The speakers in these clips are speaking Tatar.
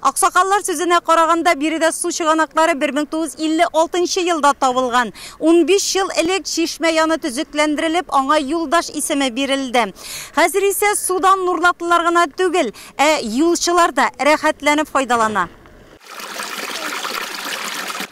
Аксакаллар сүзенә караганда биредә су чыганаклары 1956 елда табылган. 15 ел элек Чишмә яны төзекләндерелеп, аңа Юлдаш исеме бирелде. Хәзер исә судан нурлатылар гына түгел, юлчылар да рәхәтләнеп файдалана.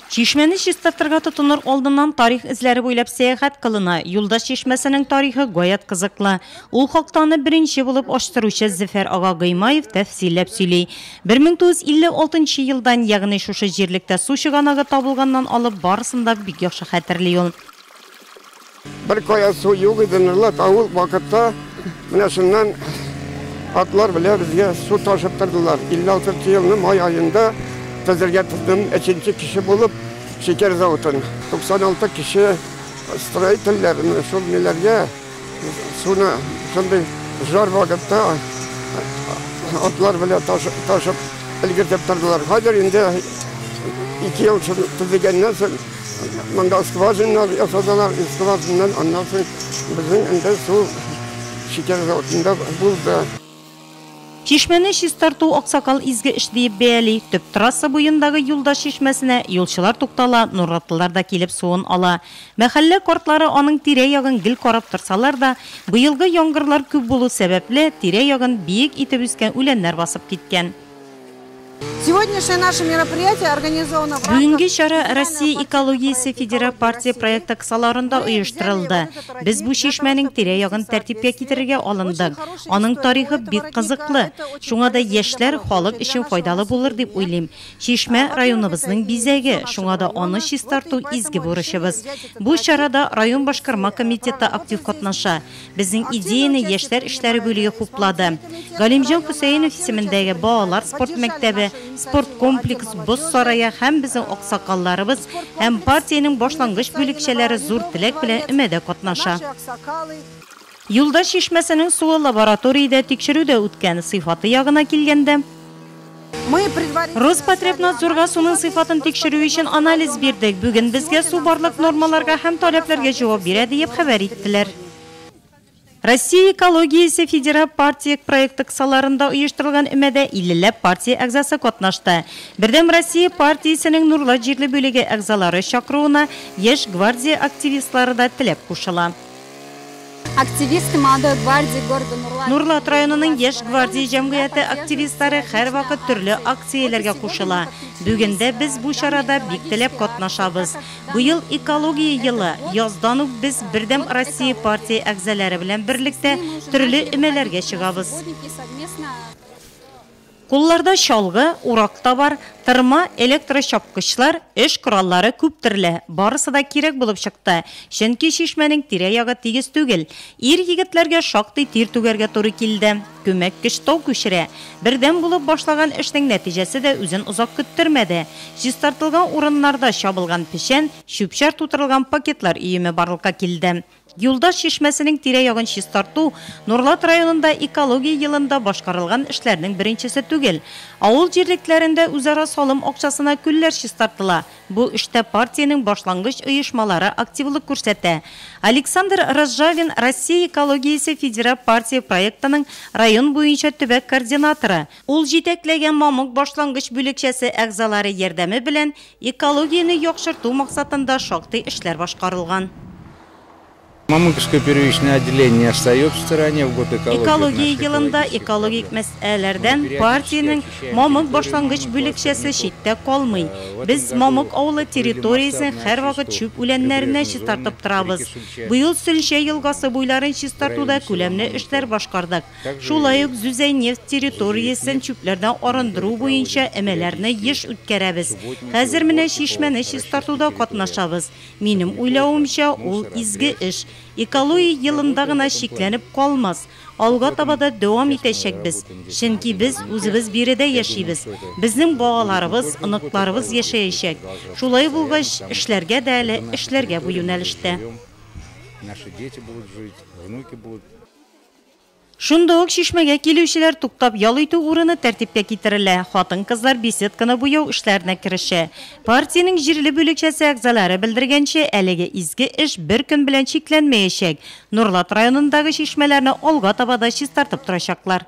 Чишмәне чистартырга тотыныр алдыннан тарих эзләре буйлап сәяхәт кылына. Юлдаш чишмәсенең тарихы гаять кызыклы. Ул хакта беренче булып аштыручы Зөфәр ага Гыймаев тәфсилләп сөйли. 1956 елдан, ягъни шушы җирлектә су чыганагы табылганнан алып барысын да бик яхшы хәтерли ул. Bir koya su юк иде, нурлат авыл вакытта менә шуннан атлар белән безгә су ташып тордылар. 56 елның май ayında Tezirge tuttum, 3. kişi bulup şeker zavutun. 96 kişi stроительlerini, şulmilerge suna şimdi jar vakitte atlar bile taşıp ilgirtip durdular. Hayır indi 2 yıl tüzegenden sonra manda skvajinler yasadılar, skvajinler ondan sonra bizim indi su şeker zavutunda buldu. Чишмәне чистарту Аксакал изге эш дип бәяли. Төп трасса буендагы Юлдаш чишмәсенә юлчылар туктала, нуратлылар да килеп суын ала. Мәхәллә картлары аның тирә-ягын гел карап торсалар да, быелгы яңгырлар күп булу сәбәпле тирә-ягын биек итеп үскән үләннәр басып киткән. Сегодняшнее наше мероприятие организовано в рамках... Бүгенге чара Россия экологиясе федераль партия проекты кысаларында оештырылды. Без бу чишмәнең тирә-ягын тәртипкә китерергә алындык. Аның тарихы бик кызыклы. Шуңа да яшьләр халык өчен файдалы булыр дип уйлыйм. Чишмә районыбызның бизәге, шуңа да аны чистарту изге бурычыбыз. Бу чарада район башкарма комитеты актив катнаша. Безнең идеяны яшьләр эшләре бүлеге хуплады. Галимҗан Хөсәенов исемендәге балалар спорт мәктәбе, спорт комплекс, боз сарае һәм безнең аксакалларыбыз һәм партияның башлангыч бүлекчәләре зур теләк белән өмәдә катнаша. Юлдаш чишмәсенең суы лабораториядә тикшерүдә үткән. Сыйфаты ягына килгәндә, Роспотребнадзорга суның сыйфатын тикшерү өчен анализ бирдек. Бүген безгә су барлык нормаларга һәм таләпләргә җавап бирә дип хәбәр иттеләр. Россия экологиясе федераль партия проекты кысаларында оештырылган өмәдә 50ләп партия әгъзасы катнашты. Бердәм Россия партиясенең Нурлат җирле бүлеге әгъзалары чакыруына яшь гвардия активистлары да теләп кушыла. Активисты молодой гвардии города Нурлат районының яшь гвардия җәмгыяте активистлары һәр вакыт төрле акцияләргә кушыла. Бүгендә без бу чарада бик теләп катнашабыз. Быел экология елы. Яздан ук без Бердәм Россия партия әгъзалары белән берлектә төрле өмәләргә чыгабыз. Кулларда чалгы, уракта бар, тырма, электрочапкычлар, эш кораллары күп төрле. Барысы да кирәк булып чыкты. Чөнки чишмәнең тирә-ягы тигез түгел. Ир-егетләргә шактый тир түгәргә туры килде. Күмәк көч тау күчерә. Бердәм булып башлаган эшнең нәтиҗәсе дә үзен озак көттермәде. Чистартылган урыннарда чабылган пешән, чүпчәр тутырылган пакетлар өеме барлыкка килде. Юлдаш чишмәсенең тирә-ягын чистарту Нурлат районында экология елында башкарылган эшләрнең беренчесе түгел. Авыл җирлекләрендә үзара салым акчасына күлләр чистартыла. Бу эштә партияның башлангыч оешмалары активлык күрсәтә. Александр Разжавин Россия экологиясе федераль партия проектының район буенча төбәк координаторы. Ул җитәкләгән мамык башлангыч бүлекчәсе әгъзалары ярдәме белән экологияны яхшырту максатында шактый эшләр башкарылган. Мамыкское первичное отделение остается в стороне в год экологии. Экология елында экологик мәсьәләләрдән партияның мамык башлангыч бүлекчәсе читтә калмый. Без мамык авылы территориясен һәр вакыт чүп үләннәренә чистартып торабыз. Быел Сөлшә елгасы буйларын чистартуда күләмле эшләр башкардык. Шулай ук Зүзәй нефть территориясен чүпләрдән арындыру буенча әмәләрне еш үткәрәбез. Хәзер менә чишмәне чистартуда катнашабыз. Минем уйлавымча, ул изге эш. Экология елында гына шикләнеп калмас. Алга таба да дәвам итәчәкбез. Чөнки без үзебез биредә яшибез. Безнең балаларыбыз, оныкларыбыз яшәячәк. Шулай булгач, эшләргә дә әле эшләргә бу юнәлештә. Наши дети будут жить, внуки будут. Шунда ук чишмәгә килүчеләр туктап ял итү урыны тәртипкә китерелә. Хатын-кызлар беседканы буяу эшләренә керешә. Партияның җирле бүлекчәсе әгъзалары белдергәнчә, әлеге изге эш бер көн белән чикләнмәячәк. Нурлат районындагы чишмәләрне алга таба да чистартып торачаклар.